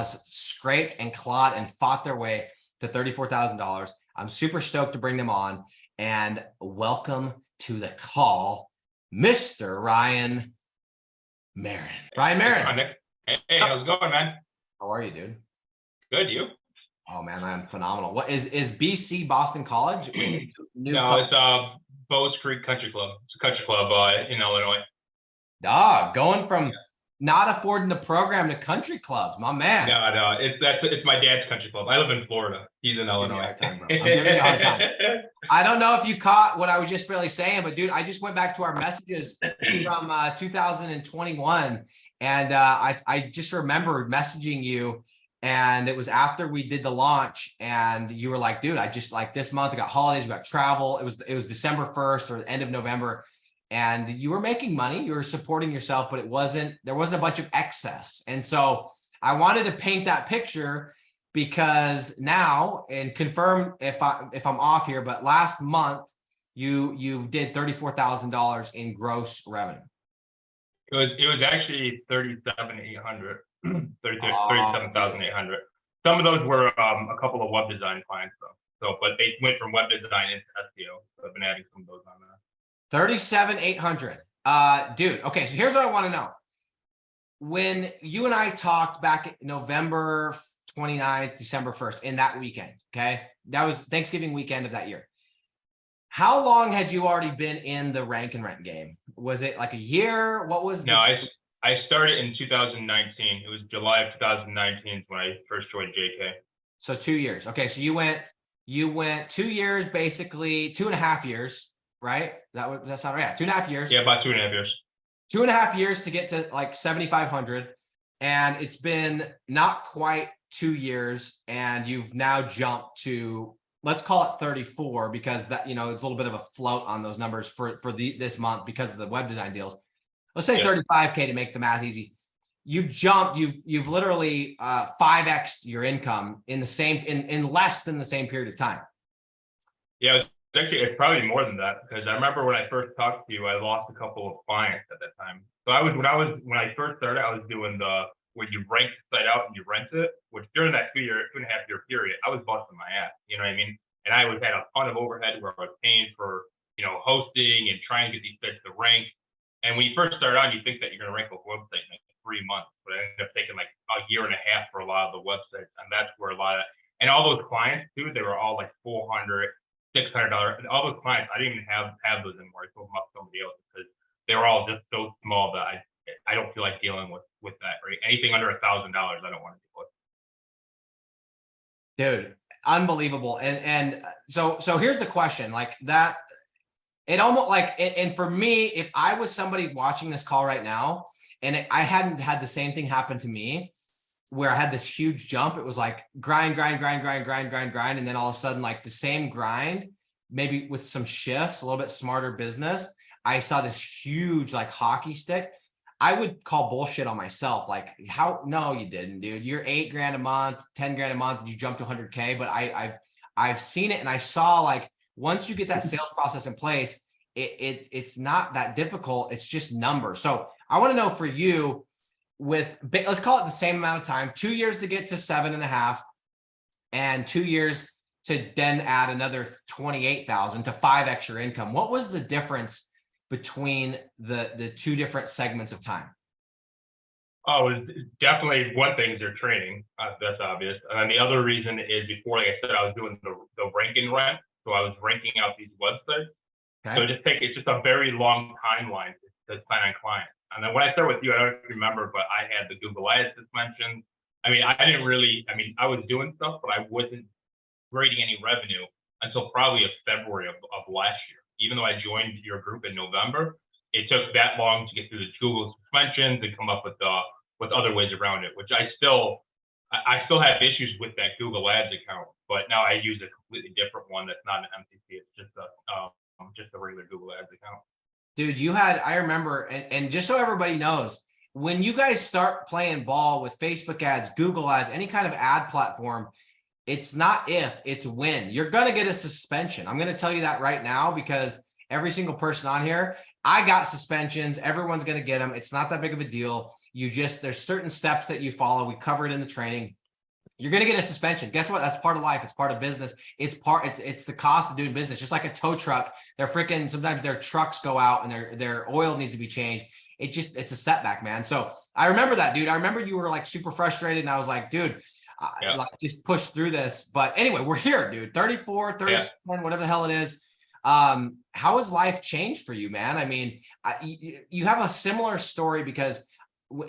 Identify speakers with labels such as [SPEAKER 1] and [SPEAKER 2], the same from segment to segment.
[SPEAKER 1] has scraped and clawed and fought their way to $34,000. I'm super stoked to bring them on, and welcome to the call, Mr. Ryan Marin. Ryan Marin.
[SPEAKER 2] Hey, how's it going, man?
[SPEAKER 1] How are you, dude?
[SPEAKER 2] Good, you?
[SPEAKER 1] Oh man, I'm phenomenal. What is BC Boston College?
[SPEAKER 2] It's Bowes Creek Country Club. It's a country club in Illinois.
[SPEAKER 1] Going from not affording the program to country clubs, my man.
[SPEAKER 2] No, it's my dad's country club. I live in Florida. He's in Illinois.
[SPEAKER 1] I'm giving you a hard time. I don't know if you caught what I was just barely saying, but dude, I just went back to our messages from 2021, and I just remembered messaging you. And it was after we did the launch, and you were like, dude, I just like this month, I got holidays, we got travel. It was December 1st or the end of November. And you were making money, you were supporting yourself, but there wasn't a bunch of excess. And so I wanted to paint that picture, because now, and confirm if I'm off here, but last month you did $34,000 in gross revenue.
[SPEAKER 2] It was actually 37,800. 37,800. Some of those were a couple of web design clients though. But they went from web design into SEO. So I've been adding some of those on there.
[SPEAKER 1] 37,800. Dude, okay, so here's what I want to know. When you and I talked back in November 29th, December 1st, in that weekend, okay? That was Thanksgiving weekend of that year. How long had you already been in the rank and rent game? Was it like a year? What was
[SPEAKER 2] I started in 2019. It was July of 2019 when I first joined JK.
[SPEAKER 1] So 2 years. Okay, so you went 2 years, basically 2.5 years, right? That sound right? Yeah, 2.5 years.
[SPEAKER 2] Yeah, about 2.5 years.
[SPEAKER 1] 2.5 years to get to like 7,500, and it's been not quite 2 years, and you've now jumped to, let's call it 34, because that, it's a little bit of a float on those numbers for this month because of the web design deals. Let's say 35K to make the math easy. You've jumped, you've literally 5x'd your income in less than the same period of time.
[SPEAKER 2] Yeah, it's probably more than that, because I remember when I first talked to you, I lost a couple of clients at that time. So when I first started, I was doing where you rank the site out and you rent it, which during that 2.5 year period, I was busting my ass. You know what I mean? And I had a ton of overhead where I was paying for, hosting and trying to get these sites to rank. And when you first start out, you think that you're going to rank a website in like 3 months, but it ended up taking like a year and a half for a lot of the websites. And that's where a lot of, and all those clients too, they were all like $400, $600. And all those clients, I didn't even have those anymore. I sold them up to somebody else because they were all just so small that I don't feel like dealing with that, right? Anything under $1,000, I don't want to deal with.
[SPEAKER 1] Dude, unbelievable. And so here's the question, like that. It almost like, and for me, if I was somebody watching this call right now, and I hadn't had the same thing happen to me, where I had this huge jump, it was like grind. And then all of a sudden, like the same grind, maybe with some shifts, a little bit smarter business, I saw this huge like hockey stick. I would call bullshit on myself. Like, no, you didn't, dude. You're $8,000 a month, $10,000 a month, and you jumped to 100K. But I've seen it, and I saw like, once you get that sales process in place, it's not that difficult. It's just numbers. So I want to know for you, let's call it the same amount of time, 2 years to get to 7.5, and 2 years to then add another 28,000 to 5x your income. What was the difference between the two different segments of time?
[SPEAKER 2] Oh, definitely one thing is your training. That's obvious. And the other reason is before, like I said, I was doing the rank and rent. So I was ranking out these websites. Okay. So it's just a very long timeline to sign on clients. And then when I started with you, I don't remember, but I had the Google Ads suspension. I mean, I was doing stuff, but I wasn't creating any revenue until probably February of last year. Even though I joined your group in November, it took that long to get through the Google suspensions and come up with other ways around it, which I still have issues with that Google Ads account, but now I use a completely different one that's not an MCC. It's just a regular Google Ads account.
[SPEAKER 1] Dude, I remember, and just so everybody knows, when you guys start playing ball with Facebook ads, Google ads, any kind of ad platform, it's not if, it's when. You're going to get a suspension. I'm going to tell you that right now, because every single person on here. I got suspensions. Everyone's going to get them. It's not that big of a deal. There's certain steps that you follow. We cover it in the training. You're going to get a suspension. Guess what? That's part of life. It's part of business. It's the cost of doing business. Just like a tow truck, sometimes their trucks go out and their oil needs to be changed. It's a setback, man. So I remember that, dude. I remember you were like super frustrated and I was like, dude, like just push through this. But anyway, we're here, dude. 34, 37, whatever the hell it is. How has life changed for you, man? I mean, you have a similar story because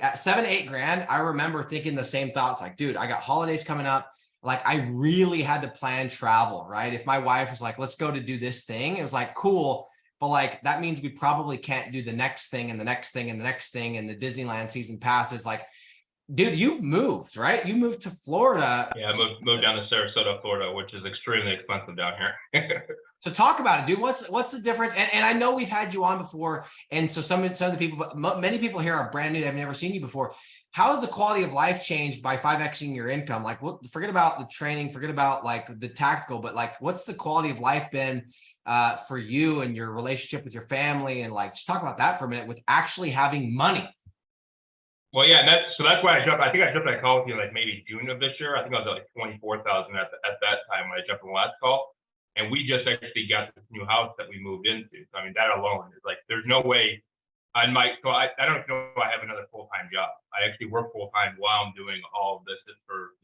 [SPEAKER 1] at 7-8 grand, I remember thinking the same thoughts, like, dude, I got holidays coming up. Like, I really had to plan travel, right? If my wife was like, let's go to do this thing, it was like, cool. But like, that means we probably can't do the next thing and the next thing and the next thing. And the Disneyland season passes. Like, dude, you've moved, right? You moved to Florida.
[SPEAKER 2] Yeah, I moved down to Sarasota, Florida, which is extremely expensive down here.
[SPEAKER 1] So talk about it, dude. What's the difference? And I know we've had you on before, and so some of the people, but many people here are brand new. They've never seen you before. How has the quality of life changed by 5xing your income? Like, forget about the training, forget about like the tactical, but like, what's the quality of life been for you and your relationship with your family? And like, just talk about that for a minute with actually having money.
[SPEAKER 2] Well, yeah, that's why I jumped. I think I jumped that call with you like maybe June of this year. I think I was at like 24,000 at that time when I jumped on the last call. And we just actually got this new house that we moved into. So I mean, that alone is like, there's no way I don't know if I have another full-time job. I actually work full-time while I'm doing all of this just for,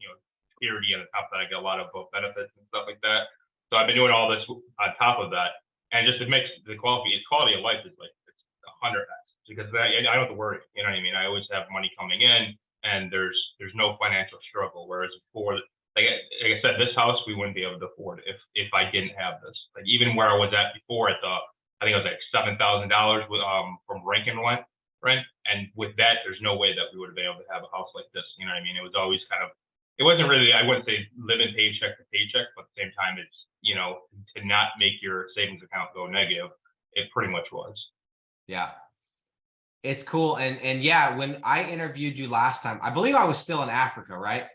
[SPEAKER 2] security, and on top of that, I get a lot of both benefits and stuff like that. So I've been doing all this on top of that. And just it makes the quality of life is like, it's 100x because I don't have to worry. You know what I mean? I always have money coming in and there's no financial struggle. Whereas before, like I said, this house we wouldn't be able to afford if I didn't have this. Like even where I was at before, I think it was like $7,000 from rent, and with that, there's no way that we would have been able to have a house like this. You know what I mean? It was always it wasn't really, I wouldn't say living paycheck to paycheck, but at the same time, it's to not make your savings account go negative. It pretty much was.
[SPEAKER 1] Yeah. It's cool. And yeah, when I interviewed you last time, I believe I was still in Africa, right?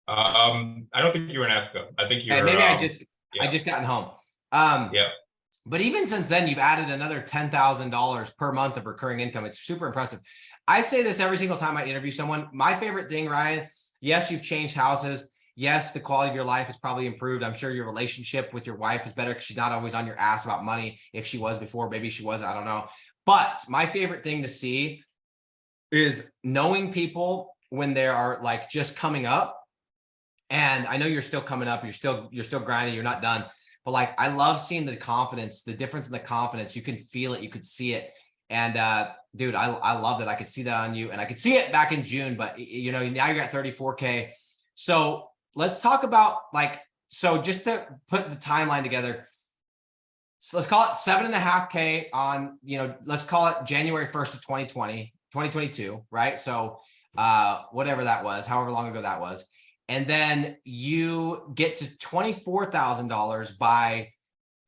[SPEAKER 2] I don't think you were in Africa. I think you were.
[SPEAKER 1] Maybe I just gotten home.
[SPEAKER 2] Yeah.
[SPEAKER 1] But even since then, you've added another $10,000 per month of recurring income. It's super impressive. I say this every single time I interview someone. My favorite thing, Ryan, yes, you've changed houses. Yes, the quality of your life has probably improved. I'm sure your relationship with your wife is better because she's not always on your ass about money. If she was before, maybe she was, I don't know. But my favorite thing to see is knowing people when they are like just coming up. And I know you're still coming up, you're still grinding, you're not done. But like, I love seeing the confidence, the difference in the confidence. You can feel it, you could see it. And dude, I love that. I could see that on you, and I could see it back in June, but now you're at 34K. So let's talk about so just to put the timeline together. So let's call it 7.5K on, let's call it January 1st of 2022, right? So whatever that was, however long ago that was. And then you get to $24,000 by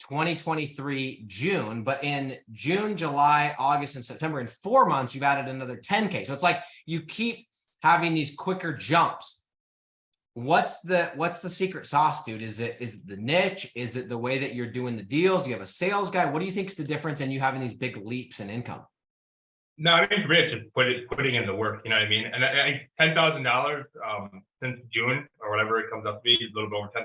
[SPEAKER 1] 2023 June, but in June, July, August, and September, in 4 months, you've added another 10K. So it's like you keep having these quicker jumps. What's the secret sauce, dude? Is it the niche? Is it the way that you're doing the deals? Do you have a sales guy? What do you think is the difference in you having these big leaps in income?
[SPEAKER 2] No, I mean, really just putting in the work, you know what I mean? And I $10,000 since June or whatever it comes up to be, a little bit over $10,000.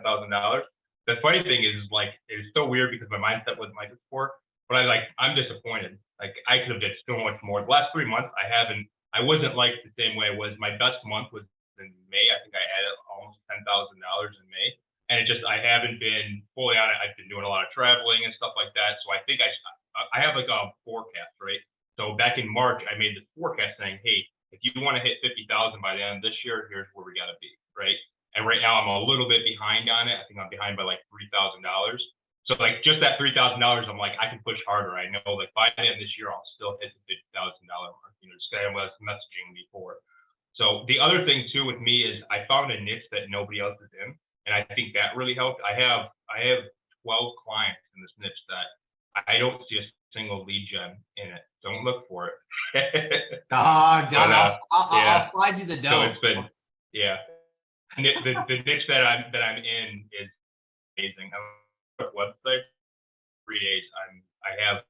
[SPEAKER 2] The funny thing is, like, it's so weird because my mindset wasn't like this before, but I'm disappointed. Like, I could have did so much more. The last 3 months, I wasn't like the same way I was. My best month was in May. I think I added almost $10,000 in May. And I haven't been fully on it. I've been doing a lot of traveling and stuff like that. So I think I have like a forecast, right? So back in March, I made this forecast saying, hey, if you want to hit 50,000 by the end of this year, here's where we got to be, right? And right now I'm a little bit behind on it. I think I'm behind by like $3,000. So like just that $3,000, I'm like, I can push harder. I know like by the end of this year, I'll still hit the $50,000 mark, just kind of was messaging before. So the other thing too with me is I found a niche that nobody else is in. And I think that really helped. I have 12 clients in this niche that I don't see a single lead gen in it. Don't look for it.
[SPEAKER 1] I'll slide you the dough.
[SPEAKER 2] So it's been, yeah. The niche that I'm in is amazing. I'm on a website 3 days. I'm I have,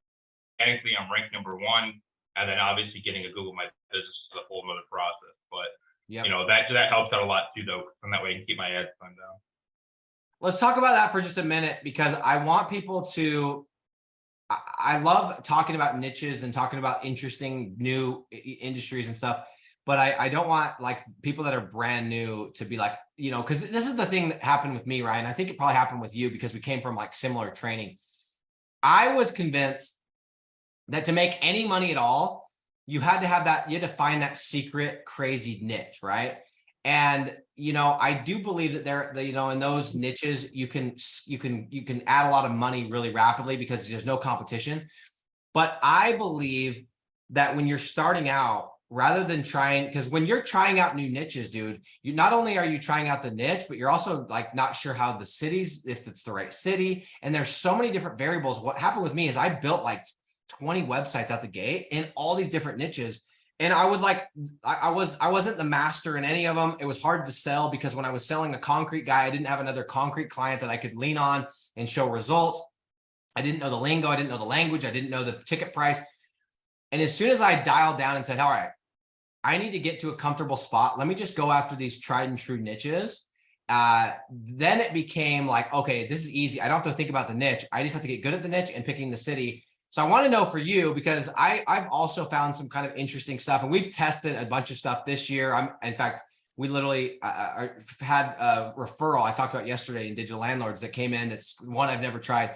[SPEAKER 2] technically I'm ranked number one, and then obviously getting a Google My Business is a whole nother process. But
[SPEAKER 1] Yep.
[SPEAKER 2] you know, that helps out a lot too, though, and that way I can keep my ad spend down.
[SPEAKER 1] Let's talk about that for just a minute, because I want people to, I love talking about niches and talking about interesting new industries and stuff, but I don't want like people that are brand new to be like, you know, because this is the thing that happened with me, Ryan. I think it probably happened with you because we came from like similar training. I was convinced that to make any money at all, you had to have that, you had to find that secret crazy niche, right? And you know, I do believe that there, you know, in those niches, you can add a lot of money really rapidly because there's no competition. But I believe that when you're starting out, rather than trying, because when you're trying out new niches, dude, you not only are you trying out the niche, but you're also like not sure how the cities, if it's the right city. And there's so many different variables. What happened with me is I built like 20 websites out the gate in all these different niches. And I was like, I wasn't the master in any of them. It was hard to sell because when I was selling a concrete guy, I didn't have another concrete client that I could lean on and show results. I didn't know the lingo. I didn't know the language. I didn't know the ticket price. And as soon as I dialed down and said, all right, I need to get to a comfortable spot, let me just go after these tried and true niches. Then it became like, okay, this is easy. I don't have to think about the niche. I just have to get good at the niche and picking the city. So I want to know for you, because I've also found some kind of interesting stuff, and we've tested a bunch of stuff this year. In fact, we literally had a referral I talked about yesterday in Digital Landlords that came in. It's one I've never tried.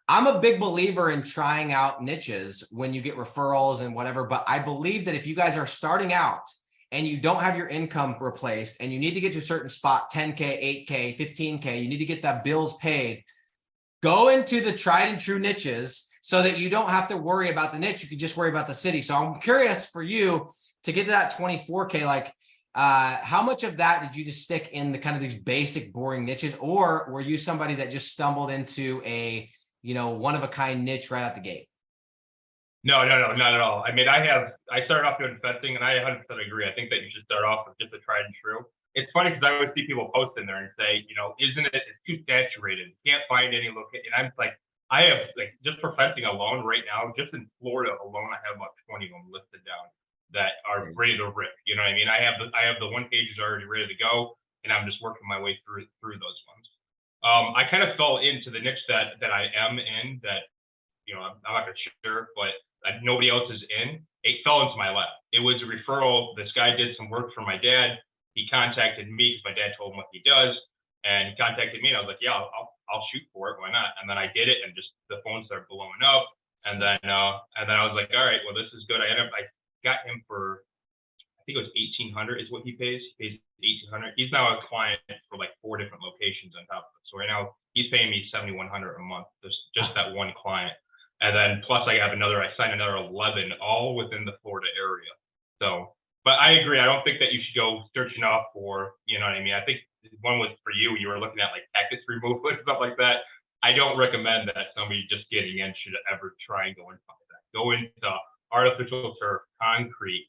[SPEAKER 1] I'm a big believer in trying out niches when you get referrals and whatever, but I believe that if you guys are starting out and you don't have your income replaced and you need to get to a certain spot, 10K, 8K, 15K, you need to get that bills paid, go into the tried and true niches so that you don't have to worry about the niche. You can just worry about the city. So I'm curious for you to get to that 24K, like how much of that did you just stick in the kind of these basic boring niches, or were you somebody that just stumbled into a, you know, one of a kind niche right out the gate?
[SPEAKER 2] No, not at all. I mean, I started off doing fencing, and I 100% agree. I think that you should start off with just a tried and true. It's funny because I always see people post in there and say, you know, isn't it, it's too saturated. Can't find any location. And I'm like, I have like, just for fencing alone right now, just in Florida alone, I have about 20 of them listed down that are ready to rip. You know what I mean? I have the one pages already ready to go, and I'm just working my way through those ones. I kind of fell into the niche that I am in, that, you know, I'm not gonna share, but nobody else is in. It fell into my lap. It was a referral. This guy did some work for my dad. He contacted me because my dad told him what he does, and he contacted me, and I was like, yeah, I'll shoot for it. Why not? And then I did it, and just the phone started blowing up. And then I was like, all right, well, this is good. I got him for, I think it was 1,800 is what he pays. He pays 1,800. He's now a client for like 4 different locations on top of it. So right now he's paying me 7,100 a month, just that one client. And then plus I signed another 11, all within the Florida area. So, but I agree. I don't think that you should go searching off for, you know what I mean? I think one was for you, you were looking at like cactus removal and stuff like that. I don't recommend that somebody just getting in should ever try and go into that. Go into artificial turf, concrete,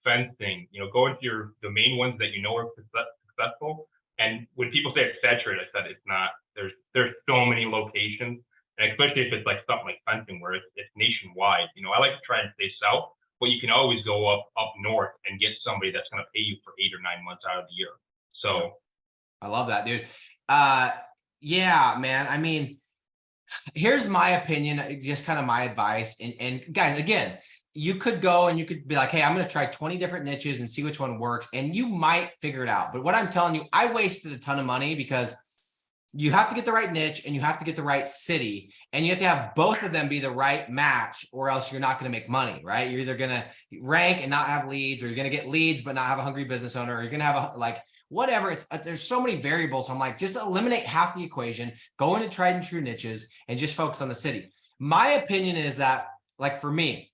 [SPEAKER 2] fencing, you know, go into the main ones that you know are successful. And when people say it's saturated, I said it's not. There's so many locations, and especially if it's like something like fencing where it's nationwide. You know, I like to try and stay south, but you can always go up north and get somebody that's going to pay you for 8 or 9 months out of the year. So
[SPEAKER 1] I love that, dude. Yeah, man. I mean, here's my opinion, just kind of my advice. And guys, again, you could go and you could be like, hey, I'm going to try 20 different niches and see which one works. And you might figure it out. But what I'm telling you, I wasted a ton of money because you have to get the right niche and you have to get the right city, and you have to have both of them be the right match, or else you're not going to make money, right? You're either going to rank and not have leads, or you're going to get leads but not have a hungry business owner, or you're going to have a, like, whatever. It's there's so many variables. So I'm like, just eliminate half the equation, go into tried and true niches, and just focus on the city. My opinion is that, like for me,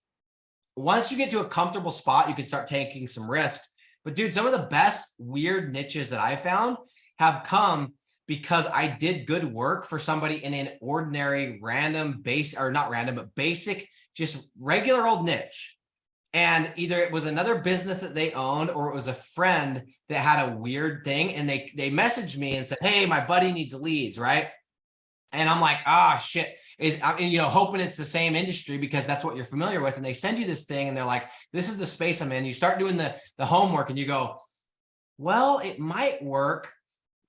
[SPEAKER 1] once you get to a comfortable spot, you can start taking some risks. But dude, some of the best weird niches that I found have come because I did good work for somebody in an ordinary, random base, or not random, but basic, just regular old niche. And either it was another business that they owned, or it was a friend that had a weird thing. And they messaged me and said, hey, my buddy needs leads, right? And I'm like, ah, shit. is, you know, hoping it's the same industry because that's what you're familiar with. And they send you this thing and they're like, this is the space I'm in. You start doing the homework and you go, well, it might work,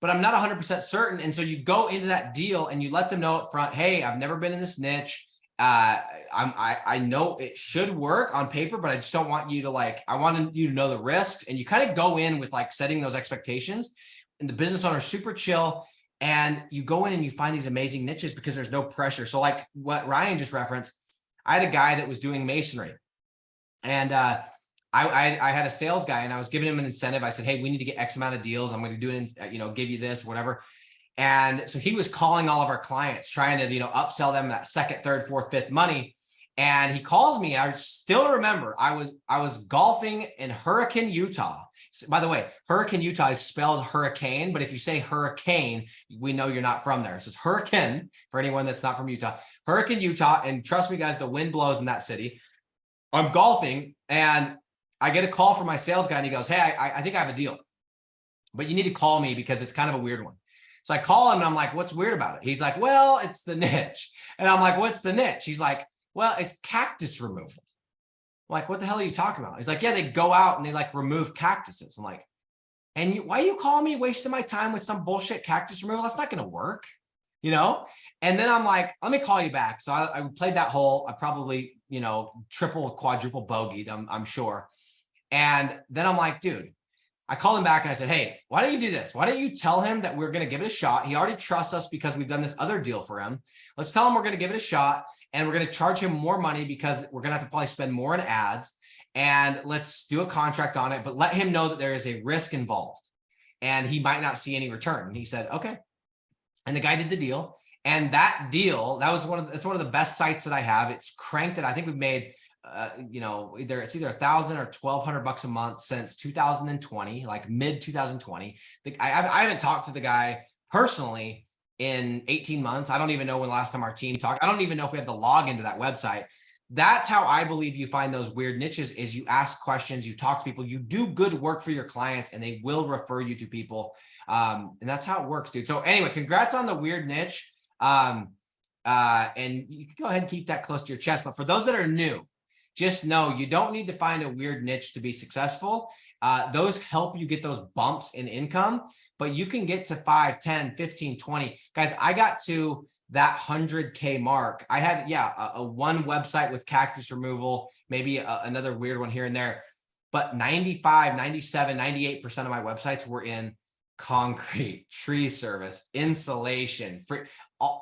[SPEAKER 1] but I'm not 100% certain. And so you go into that deal and you let them know up front, hey, I've never been in this niche. I know it should work on paper, but I just don't want you to like, I want you to know the risks. And you kind of go in with like setting those expectations, and the business owner is super chill. And you go in and you find these amazing niches because there's no pressure. So like what Ryan just referenced, I had a guy that was doing masonry, and I had a sales guy and I was giving him an incentive. I said, hey, we need to get X amount of deals. I'm going to do it, you know, give you this, whatever. And so he was calling all of our clients, trying to, you know, upsell them that second, third, fourth, fifth money. And he calls me. I still remember I was golfing in Hurricane, Utah. By the way, Hurricane, Utah is spelled hurricane, but if you say hurricane, we know you're not from there. So it's Hurricane for anyone that's not from Utah. Hurricane, Utah. And trust me, guys, the wind blows in that city. I'm golfing and I get a call from my sales guy and he goes, hey, I think I have a deal, but you need to call me because it's kind of a weird one. So I call him and I'm like, what's weird about it? He's like, well, it's the niche. And I'm like, what's the niche? He's like, well, it's cactus removal. I'm like, what the hell are you talking about? He's like, yeah, they go out and they like remove cactuses. I'm like, and why are you calling me wasting my time with some bullshit cactus removal? That's not going to work, you know? And then I'm like, let me call you back. So I played that hole. I probably, you know, triple, quadruple bogeyed, I'm sure. And then I'm like, dude, I called him back and I said, hey, why don't you do this? Why don't you tell him that we're going to give it a shot? He already trusts us because we've done this other deal for him. Let's tell him we're going to give it a shot and we're going to charge him more money because we're going to have to probably spend more in ads, and let's do a contract on it, but let him know that there is a risk involved and he might not see any return. And he said, okay. And the guy did the deal. And that deal, that's one of the best sites that I have. It's cranked it. I think we've made you know, it's either $1,000 or $1,200 a month since 2020, like mid 2020. I haven't talked to the guy personally in 18 months. I don't even know when last time our team talked. I don't even know if we have the login to that website. That's how I believe you find those weird niches, is you ask questions, you talk to people, you do good work for your clients, and they will refer you to people. And that's how it works, dude. So anyway, congrats on the weird niche. And you can go ahead and keep that close to your chest. But for those that are new, just know you don't need to find a weird niche to be successful. Those help you get those bumps in income, but you can get to 5, 10, 15, 20. Guys, I got to that 100K mark. I had, a one website with cactus removal, maybe another weird one here and there, but 95, 97, 98% of my websites were in concrete, tree service, insulation, free,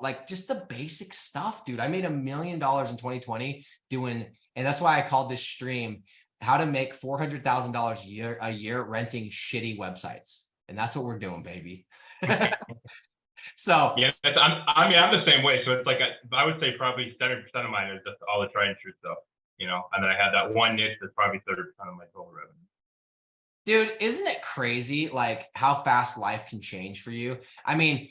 [SPEAKER 1] like just the basic stuff, dude. I made $1 million in 2020 doing, and that's why I called this stream how to make $400,000 a year renting shitty websites. And that's what we're doing, baby. So
[SPEAKER 2] yeah, I'm the same way. So it's like, I would say probably 70% of mine is just all the tried and true stuff, you know, and then I had that one niche that's probably 30% of my total revenue.
[SPEAKER 1] Dude, isn't it crazy like how fast life can change for you? I mean,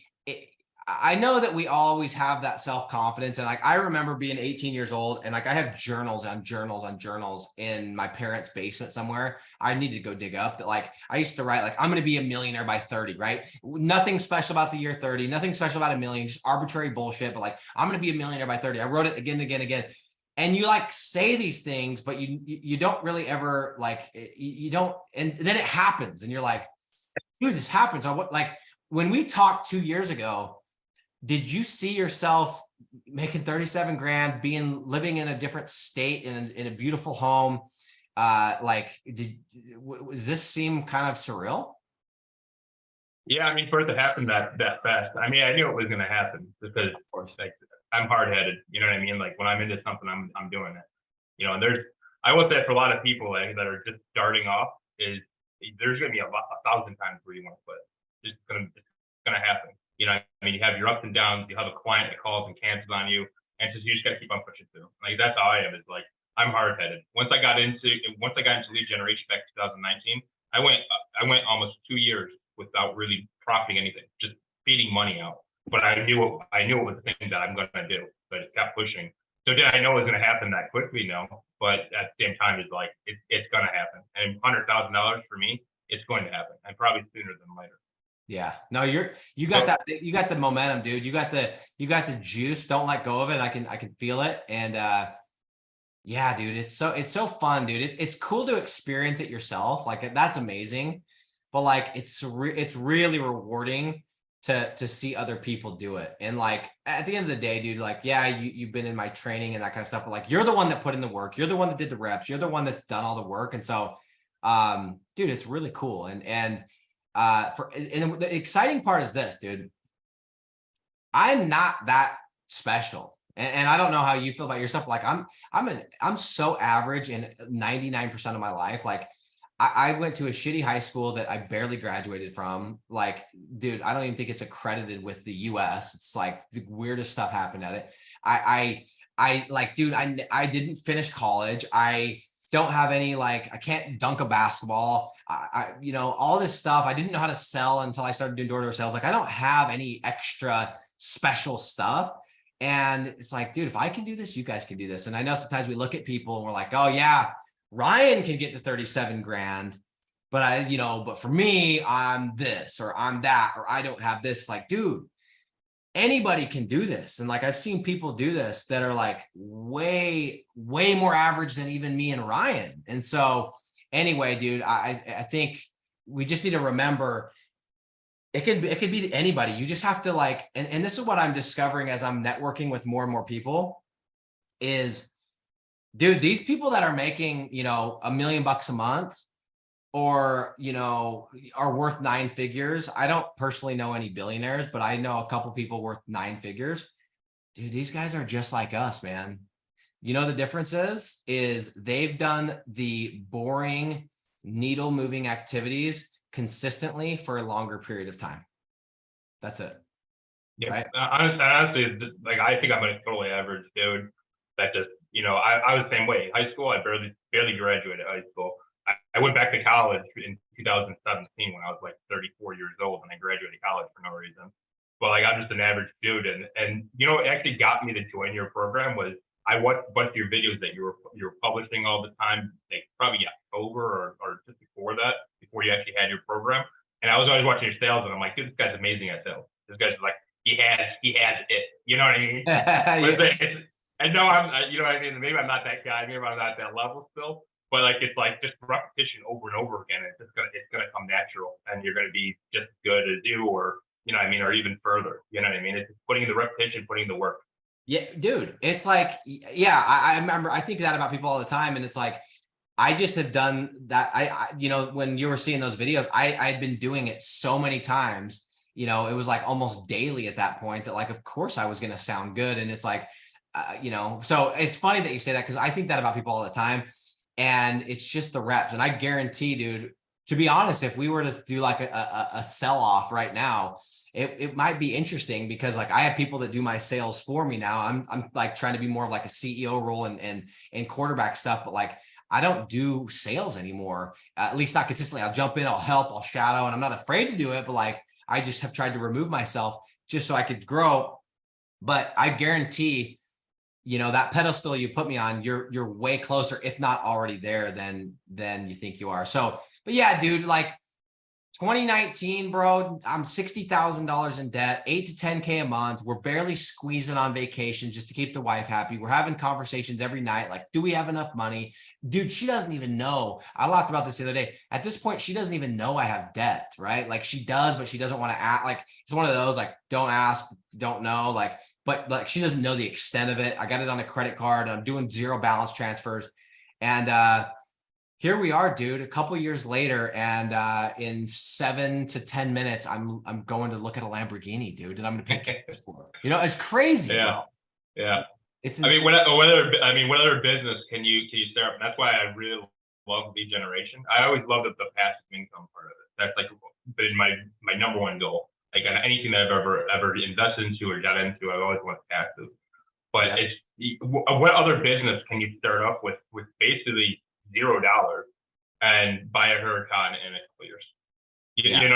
[SPEAKER 1] I know that we always have that self-confidence, and like I remember being 18 years old and like I have journals on journals on journals in my parents' basement somewhere. I need to go dig up that. Like I used to write like, I'm going to be a millionaire by 30, right? Nothing special about the year 30, nothing special about a million, just arbitrary bullshit. But like, I'm going to be a millionaire by 30. I wrote it again and again and again. And you like say these things, but you don't really ever like, you don't, and then it happens and you're like, dude, this happens. Like when we talked 2 years ago, did you see yourself making 37 grand, living in a different state in a beautiful home? Like, does this seem kind of surreal?
[SPEAKER 2] Yeah, I mean, for it to happen that fast, I mean, I knew it was going to happen because, of course, like I'm hard headed. You know what I mean? Like when I'm into something, I'm doing it. You know, and I will say for a lot of people that are just starting off, there's going to be a 1,000 times where you want to quit. It's going to happen. You know, I mean, you have your ups and downs. You have a client that calls and cancels on you, and you just got to keep on pushing through. Like that's how I am. Is like I'm hard headed. Once I got into lead generation back in 2019, I went almost 2 years without really profiting anything, just feeding money out. But I knew it was the thing that I'm going to do. But it kept pushing. So did I know it was going to happen that quickly? No. But at the same time, it's like it's going to happen. And $100,000 for me, it's going to happen, and probably sooner than later.
[SPEAKER 1] Yeah, no, you got that, you got the momentum, dude. You got the juice. Don't let go of it. I can feel it. And yeah, dude, it's so fun, dude. It's cool to experience it yourself. Like that's amazing. But like it's really rewarding to see other people do it. And like at the end of the day, dude, like yeah, you've been in my training and that kind of stuff, but like you're the one that put in the work, you're the one that did the reps, you're the one that's done all the work. And so dude, it's really cool. And the exciting part is this, dude. I'm not that special. And I don't know how you feel about yourself. Like I'm so average in 99% of my life. Like I went to a shitty high school that I barely graduated from. Like, dude, I don't even think it's accredited with the US. It's like the weirdest stuff happened at it. I like, dude, I didn't finish college. I don't have any, like, I can't dunk a basketball. You know, all this stuff. I didn't know how to sell until I started doing door-to-door sales. Like, I don't have any extra special stuff. And it's like, dude, if I can do this, you guys can do this. And I know sometimes we look at people and we're like, oh yeah, Ryan can get to 37 grand, but but for me, I'm this, or I'm that, or I don't have this. Like, dude, anybody can do this. And like, I've seen people do this that are like way more average than even me and Ryan. And so anyway, dude, I think we just need to remember it could be anybody. You just have to like, and this is what I'm discovering as I'm networking with more and more people is, dude, these people that are making, $1 million a month or, are worth 9 figures. I don't personally know any billionaires, but I know a couple people worth 9 figures. Dude, these guys are just like us, man. You know, the difference is they've done the boring needle moving activities consistently for a longer period of time. That's it.
[SPEAKER 2] Yeah,
[SPEAKER 1] right?
[SPEAKER 2] honestly, like I think I'm a totally average dude. That just, I was the same way. High school, I barely graduated high school. I went back to college in 2017 when I was like 34 years old, and I graduated college for no reason. But like I'm just an average dude, and what actually got me to join your program was I watched a bunch of your videos that you were publishing all the time, like probably October or just before that, before you actually had your program. And I was always watching your sales, and I'm like, dude, this guy's amazing at sales. This guy's like, he has it. You know what I mean? I know you know what I mean? Maybe I'm not that guy. Maybe I'm not at that level still. But like it's like just repetition over and over again. It's gonna come natural, and you're gonna be just as good as you, or what I mean, or even further. You know what I mean? It's putting the repetition, putting the work.
[SPEAKER 1] Yeah, dude, it's like, yeah, I remember, I think that about people all the time. And it's like, I just have done that. When you were seeing those videos, I'd been doing it so many times, it was like almost daily at that point that like, of course I was going to sound good. And it's like, so it's funny that you say that, because I think that about people all the time. And it's just the reps. And I guarantee, dude, to be honest, if we were to do like a sell off right now, it might be interesting, because like I have people that do my sales for me now. I'm like trying to be more of like a CEO role and quarterback stuff, but like I don't do sales anymore, at least not consistently. I'll jump in, I'll help, I'll shadow, and I'm not afraid to do it, but like I just have tried to remove myself just so I could grow. But I guarantee, that pedestal you put me on, you're way closer, if not already there than you think you are. So, but yeah, dude, like 2019, bro, I'm $60,000 in debt, 8 to 10K a month. We're barely squeezing on vacation just to keep the wife happy. We're having conversations every night. Like, do we have enough money? Dude, she doesn't even know. I laughed about this the other day. At this point, she doesn't even know I have debt, right? Like she does, but she doesn't want to act. Like it's one of those, like, don't ask, don't know. But like she doesn't know the extent of it. I got it on a credit card. I'm doing 0 balance transfers. And here we are, dude, a couple years later, and in 7 to 10 minutes, I'm going to look at a Lamborghini, dude, and I'm gonna pay cash for it. It's crazy,
[SPEAKER 2] Yeah.
[SPEAKER 1] bro.
[SPEAKER 2] Yeah.
[SPEAKER 1] It's
[SPEAKER 2] I mean,
[SPEAKER 1] insane.
[SPEAKER 2] what other business can you start up? And that's why I really love lead generation. I always loved the passive income part of it. That's like been my number one goal. Like on anything that I've ever invested into or got into, I've always wanted passive. But
[SPEAKER 1] Yeah.
[SPEAKER 2] What other business can you start up with basically $0 and buy a Huracan in a couple years?
[SPEAKER 1] Yeah.
[SPEAKER 2] You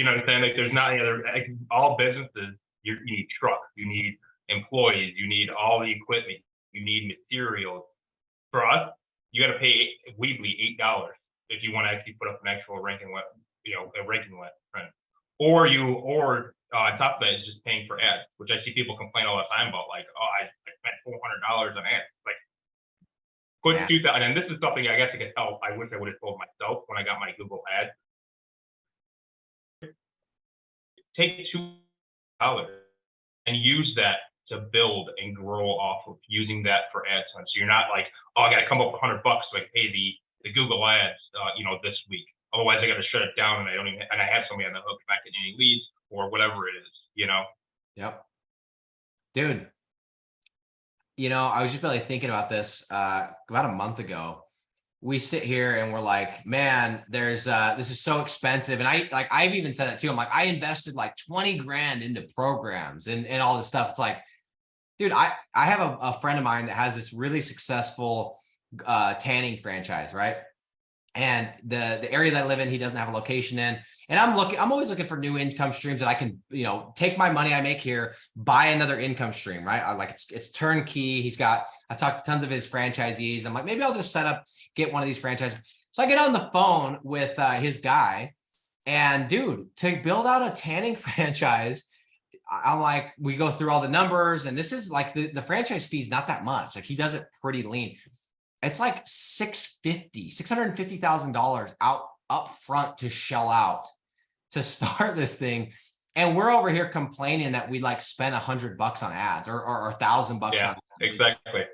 [SPEAKER 2] know what I'm saying? Like there's not any other. Like, all businesses, you need trucks, you need employees, you need all the equipment, you need materials. For us, you got to pay Weebly $8 if you want to actually put up an actual ranking a ranking print. or on top of that is just paying for ads, which I see people complain all the time about, like, oh, I spent $400 on ads. Like, put
[SPEAKER 1] Yeah.
[SPEAKER 2] 2,000, and this is something I guess I could tell. I wish I would have told myself when I got my Google ads. Take $2 and use that to build and grow off of using that for AdSense. So you're not like, oh, I got to come up with $100 so I can pay the Google ads, this week. Otherwise, I got to shut it down, and I have somebody on the hook not getting any leads or whatever it is.
[SPEAKER 1] Yep. Dude, I was just really thinking about this about a month ago. We sit here and we're like, man, there's this is so expensive. And I've even said that too. I'm like, I invested like 20 grand into programs and all this stuff. It's like, dude, I have a friend of mine that has this really successful tanning franchise, right? And the area that I live in, he doesn't have a location in. And I'm always looking for new income streams that I can, take my money I make here, buy another income stream, right? I like it's turnkey. I've talked to tons of his franchisees. I'm like, maybe I'll just get one of these franchises. So I get on the phone with his guy, and dude, to build out a tanning franchise, I'm like, we go through all the numbers, and this is like the franchise fee is not that much. Like, he does it pretty lean. It's like $650,000 up front to shell out to start this thing. And we're over here complaining that we like spend $100 on ads or $1,000 on ads.
[SPEAKER 2] Exactly.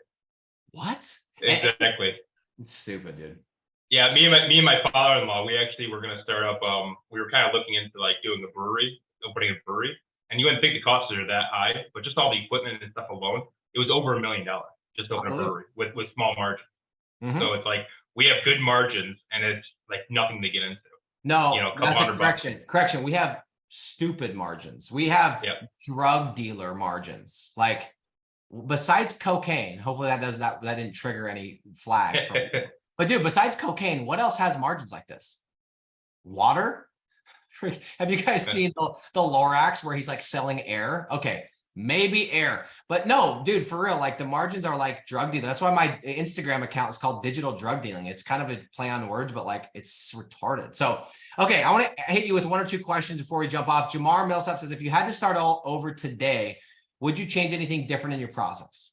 [SPEAKER 1] What?
[SPEAKER 2] Exactly.
[SPEAKER 1] It's stupid, dude.
[SPEAKER 2] Yeah, me and my father-in-law, we actually were going to start up. We were kind of looking into like doing opening a brewery, and you wouldn't think the costs are that high, but just all the equipment and stuff alone, it was over $1 million just to open a brewery with small margins. Mm-hmm. So it's like we have good margins, and it's like nothing to get into.
[SPEAKER 1] No, that's a correction. We have stupid margins. We have drug dealer margins. Like, besides cocaine, hopefully that didn't trigger any flag. But dude, besides cocaine, what else has margins like this? Water? Have you guys seen the Lorax where he's like selling air? Okay, maybe air, but no, dude, for real, like the margins are like drug dealing. That's why my Instagram account is called Digital Drug Dealing. It's kind of a play on words, but like it's retarded. So, okay, I want to hit you with one or two questions before we jump off. Jamar Millsap says, if you had to start all over today, would you change anything different in your process?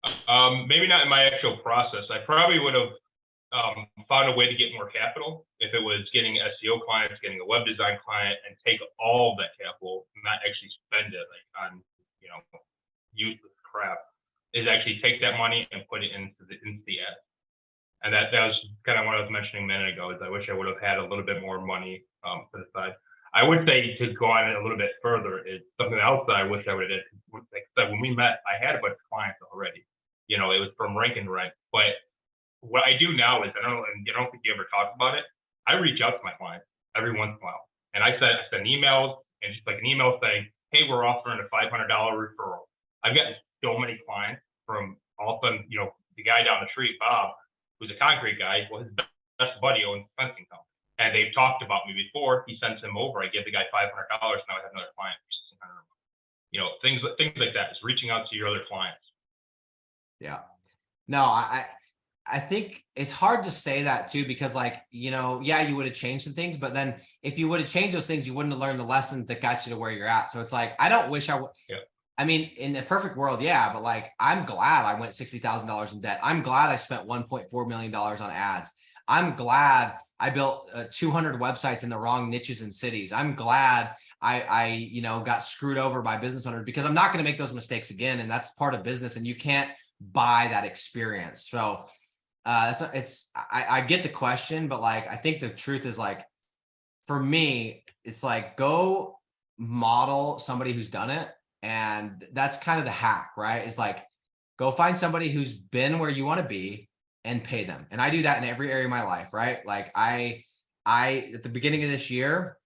[SPEAKER 2] Maybe not in my actual process. I probably would have found a way to get more capital if it was getting SEO clients, getting a web design client, and take all of that capital, not actually spend it like on useless crap. Is actually take that money and put it into the ads. And that was kind of what I was mentioning a minute ago. Is I wish I would have had a little bit more money put aside. I would say, to go on it a little bit further, is something else that I wish I would have did. Like I said, when we met, I had a bunch of clients already. It was from rank and rent. But what I do now is, I don't think you ever talked about it. I reach out to my clients every once in a while, and I send emails, and just like an email saying, "Hey, we're offering a $500 referral." I've gotten so many clients from all of a sudden, the guy down the street, Bob, who's a concrete guy, well, his best buddy owns a fencing company. And they've talked about me before. He sends him over. I give the guy $500. Now I have another client for $600. Things like that. Is reaching out to your other clients.
[SPEAKER 1] Yeah. No, I think it's hard to say that too, because you would have changed some things, but then if you would have changed those things, you wouldn't have learned the lessons that got you to where you're at. So it's like, I don't wish I would. Yeah. I mean, in the perfect world, yeah, but like, I'm glad I went $60,000 in debt. I'm glad I spent $1.4 million on ads. I'm glad I built 200 websites in the wrong niches and cities. I'm glad I got screwed over by business owners, because I'm not going to make those mistakes again. And that's part of business, and you can't buy that experience. So I get the question, but like, I think the truth is, like, for me, it's like, go model somebody who's done it. And that's kind of the hack, right? It's like, go find somebody who's been where you want to be and pay them. And I do that in every area of my life, right? Like I at the beginning of this year,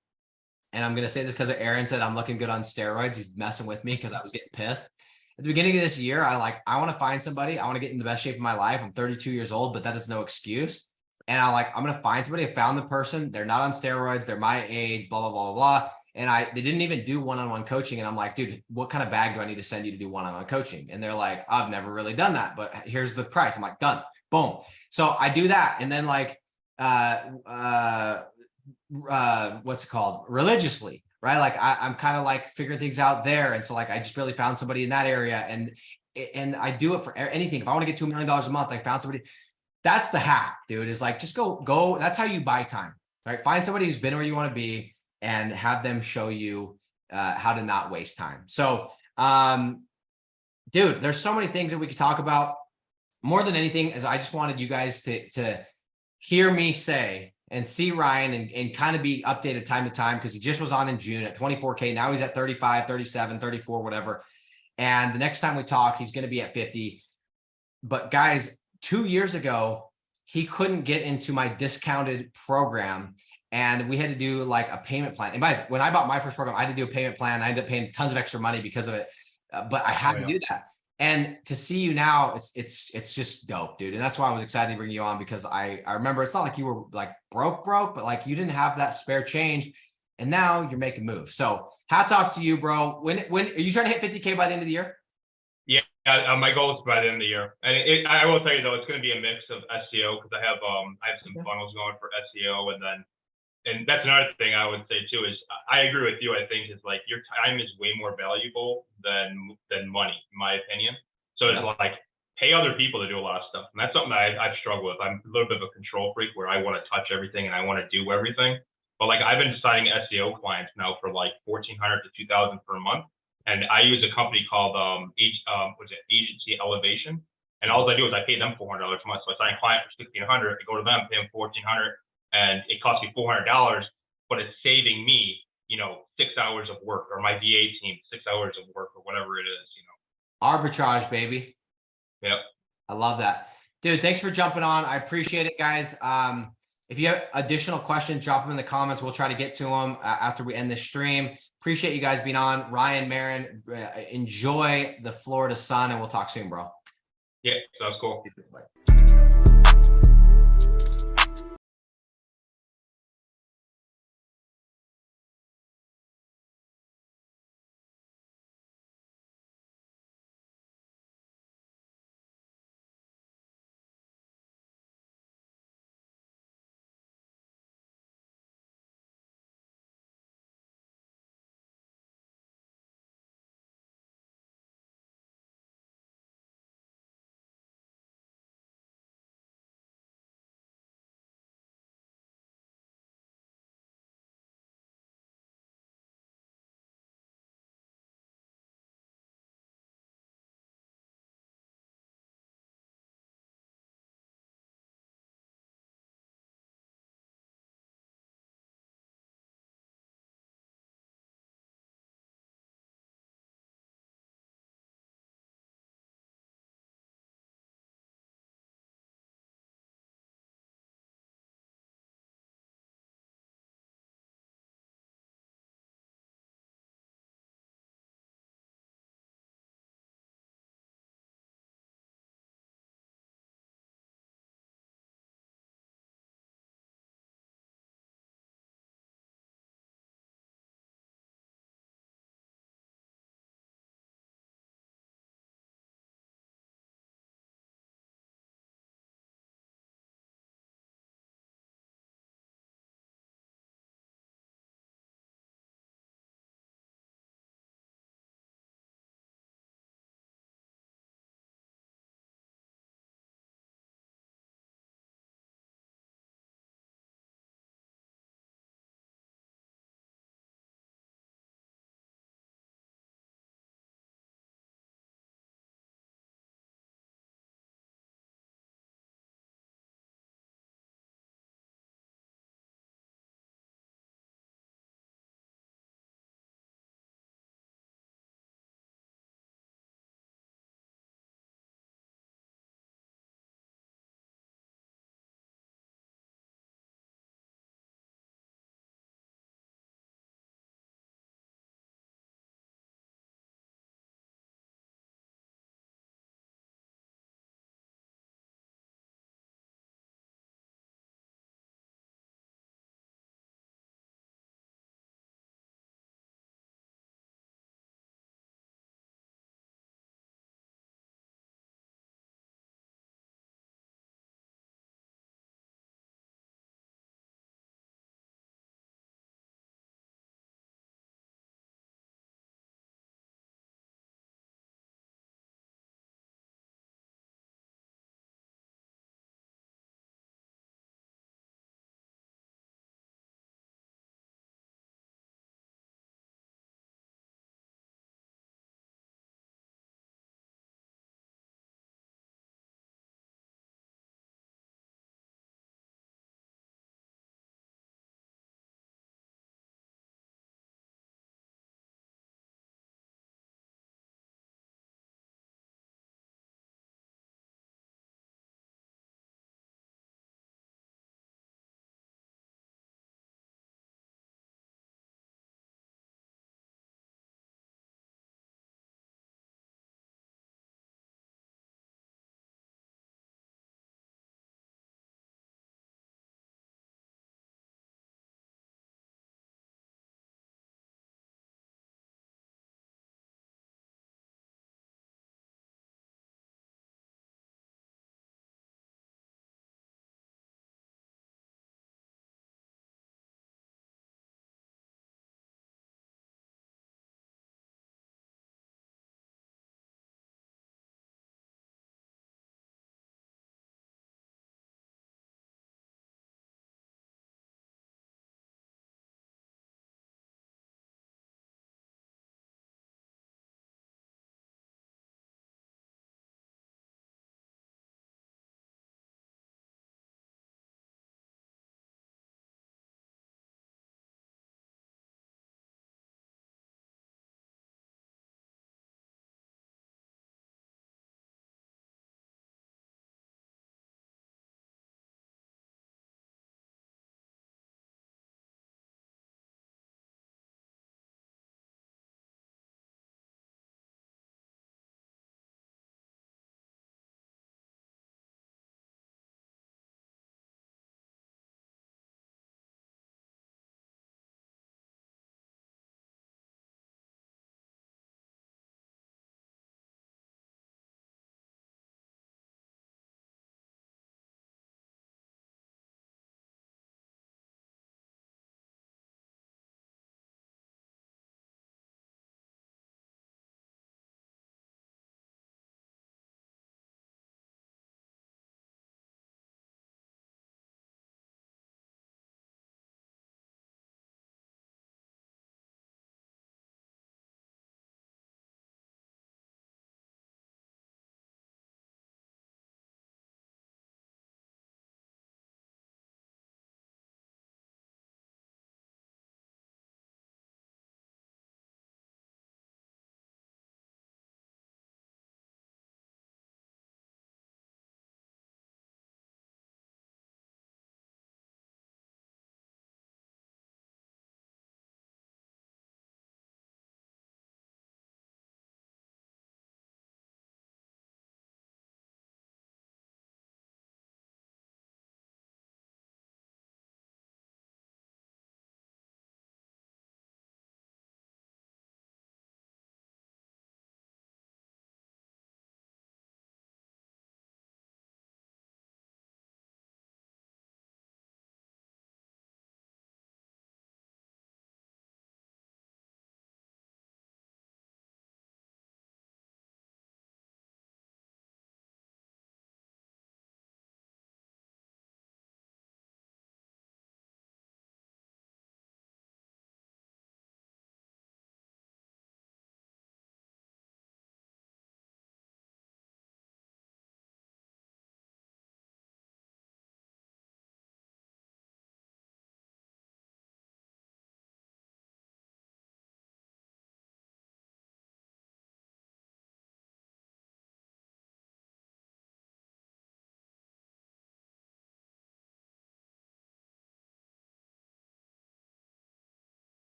[SPEAKER 1] and I'm going to say this because Aaron said I'm looking good on steroids. He's messing with me because I was getting pissed. At the beginning of this year, I want to find somebody. I want to get in the best shape of my life. I'm 32 years old, but that is no excuse. And I'm going to find somebody. I found the person. They're not on steroids. They're my age, blah, blah, blah, blah, blah. And they didn't even do one-on-one coaching. And I'm like, dude, what kind of bag do I need to send you to do one-on-one coaching? And they're like, I've never really done that, but here's the price. I'm like, done. Boom. So I do that. And then what's it called? Religiously, right? Like I'm kind of like figuring things out there. And so like, I just really found somebody in that area, and I do it for anything. If I want to get $2 million a month, I found somebody. That's the hack, dude, is like, just go. That's how you buy time, right? Find somebody who's been where you want to be and have them show you how to not waste time. So, dude, there's so many things that we could talk about. More than anything, as I just wanted you guys to hear me say and see Ryan and kind of be updated time to time, because he just was on in June at 24K. Now he's at 35, 37, 34, whatever. And the next time we talk, he's going to be at 50. But guys, 2 years ago, he couldn't get into my discounted program, and we had to do like a payment plan. And guys, when I bought my first program, I had to do a payment plan. I ended up paying tons of extra money because of it, but I had to do that. And to see you now, it's just dope, dude. And that's why I was excited to bring you on, because I remember it's not like you were like broke, but like you didn't have that spare change, and now you're making moves. So hats off to you, bro. When are you trying to hit 50K by the end of the year?
[SPEAKER 2] Yeah, my goal is by the end of the year. And I will tell you though, it's going to be a mix of SEO, because I have some funnels going for SEO, and that's another thing I would say too is I agree with you. I think is like your time is way more valuable than money, in my opinion. So it's like pay other people to do a lot of stuff, and that's something that I've struggled with. I'm a little bit of a control freak where I want to touch everything and I want to do everything. But like I've been signing SEO clients now for like $1,400 to $2,000 per month, and I use a company called Agency Elevation, and all I do is I pay them $400 a month. So I sign a client for $1,600, I go to them, pay them $1,400. And it costs me $400, but it's saving me, 6 hours of work, or my VA team 6 hours of work, or whatever it is,
[SPEAKER 1] Arbitrage, baby.
[SPEAKER 2] Yep.
[SPEAKER 1] I love that, dude. Thanks for jumping on. I appreciate it, guys. If you have additional questions, drop them in the comments. We'll try to get to them after we end this stream. Appreciate you guys being on. Ryan, Marin, enjoy the Florida sun, and we'll talk soon, bro.
[SPEAKER 2] Yeah, sounds cool.
[SPEAKER 1] Bye.